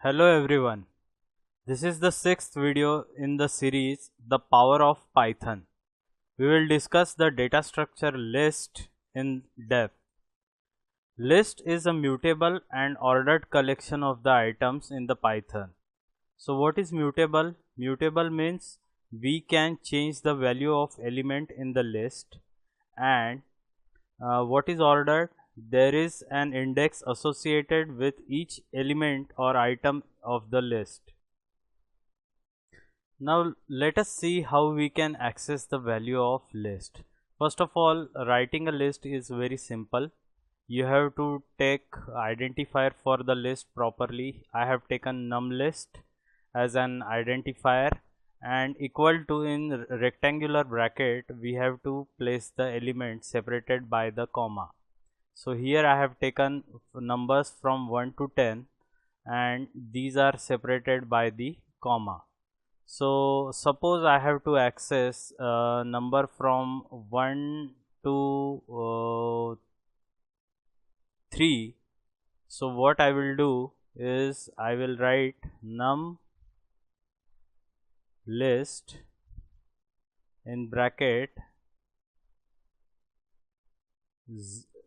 Hello everyone. This is the sixth video in the series The Power of Python. We will discuss the data structure list in depth. List is a mutable and ordered collection of the items in the Python. So what is mutable? Mutable means we can change the value of element in the list. And what is ordered? There is an index associated with each element or item of the list. Now let us see how we can access the value of list. First of all, writing a list is very simple. You have to take identifier for the list properly. I have taken num list as an identifier, and equal to in rectangular bracket we have to place the element separated by the comma. So here I have taken numbers from 1 to 10 and these are separated by the comma. So suppose I have to access number from 1 to 3. So what I will do is I will write num list in bracket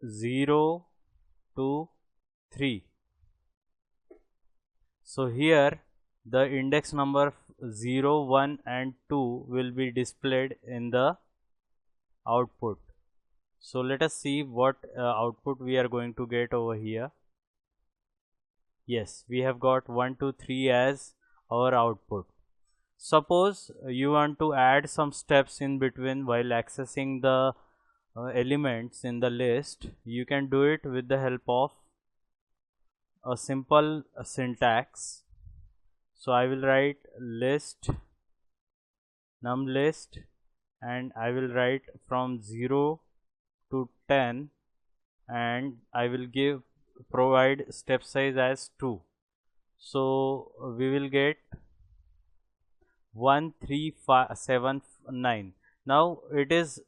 0 to 3. So here the index number 0, 1 and 2 will be displayed in the output. So let us see what output we are going to get over here. Yes, we have got 1, 2, 3 as our output. Suppose you want to add some steps in between while accessing the elements in the list. You can do it with the help of a simple syntax. So I will write list num list and I will write from 0 to 10 and I will provide step size as 2. So we will get 1, 3, 5, 7, 9. Now it is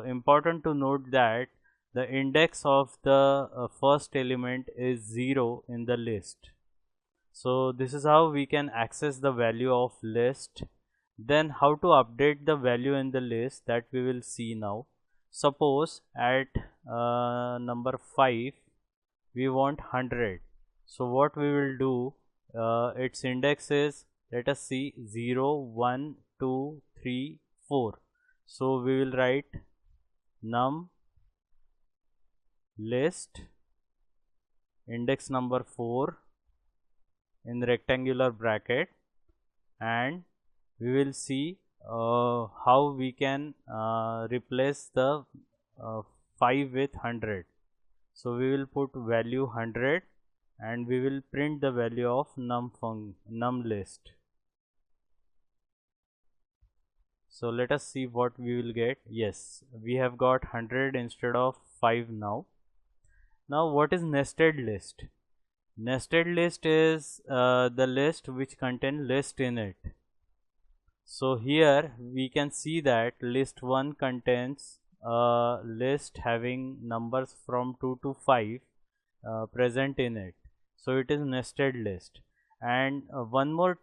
important to note that the index of the first element is 0 in the list. So this is how we can access the value of list. Then how to update the value in the list, that we will see now. Suppose at number 5 we want 100. So what we will do, its index is, let us see, 0, 1, 2, 3, 4. So we will write num list index number 4 in rectangular bracket, and we will see how we can replace the 5 with 100. So we will put value 100 and we will print the value of num list. So let us see what we will get. Yes, we have got 100 instead of 5 now. Now what is nested list? Nested list is the list which contain list in it. So here we can see that list 1 contains a list having numbers from 2 to 5 present in it. So it is nested list. And one more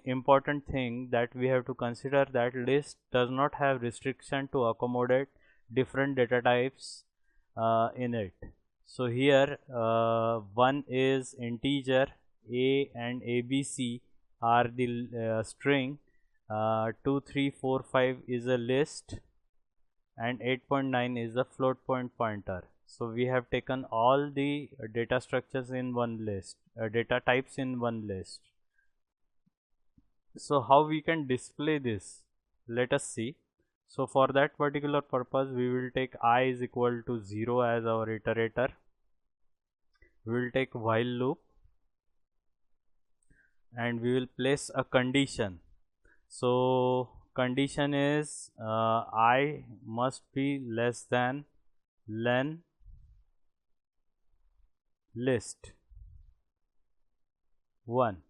important thing that we have to consider, that list does not have restriction to accommodate different data types in it. So here one is integer, a and abc are the string, 2, 3, 4, 5 is a list, and 8.9 is a float point pointer. So we have taken all the data structures in one list, data types in one list. So how we can display this? Let us see. So for that particular purpose we will take I is equal to 0 as our iterator. We will take while loop and we will place a condition. So condition is I must be less than len list 1.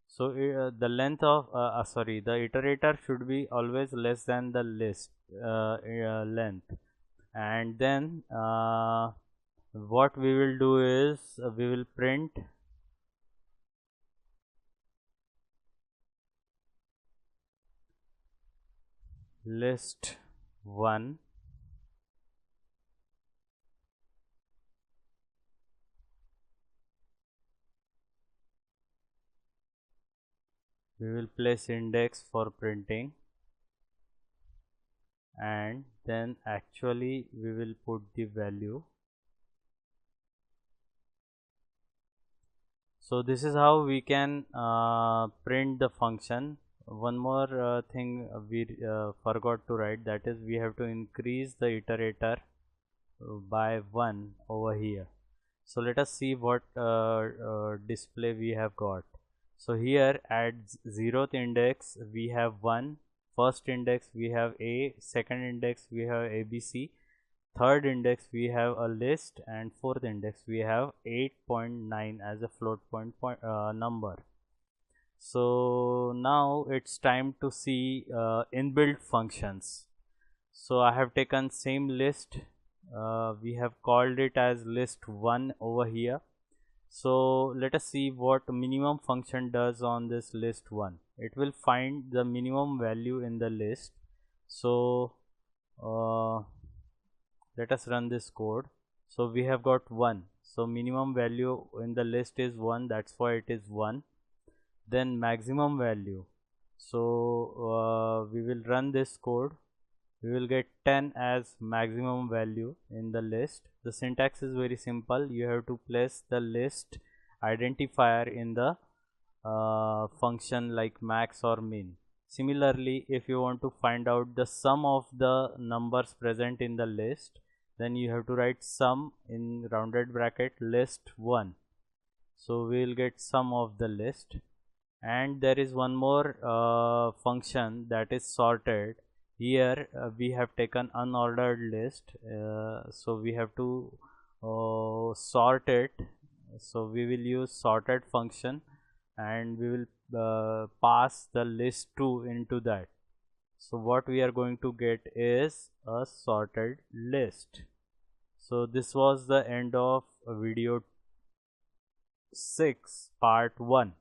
So the length of the iterator should be always less than the list length. And then what we will do is we will print list 1 we will place index for printing, and then actually we will put the value. So this is how we can print the function. One more thing we forgot to write, that is we have to increase the iterator by 1 over here. So let us see what display we have got. So here at 0th index we have 1, first index we have A, second index we have ABC, third index we have a list, and fourth index we have 8.9 as a float point number. So now it's time to see inbuilt functions. So I have taken same list, we have called it as list 1 over here. So let us see what minimum function does on this list 1. It will find the minimum value in the list. So let us run this code. So we have got 1, so minimum value in the list is 1, that's why it is 1. Then maximum value, so we will run this code. We will get 10 as maximum value in the list. The syntax is very simple. You have to place the list identifier in the function like max or min. Similarly, if you want to find out the sum of the numbers present in the list, then you have to write sum in rounded bracket list 1. So we will get sum of the list. And there is one more function, that is sorted. Here we have taken unordered list, so we have to sort it. So we will use sorted function, and we will pass the list 2 into that. So what we are going to get is a sorted list. So this was the end of video 6 part 1.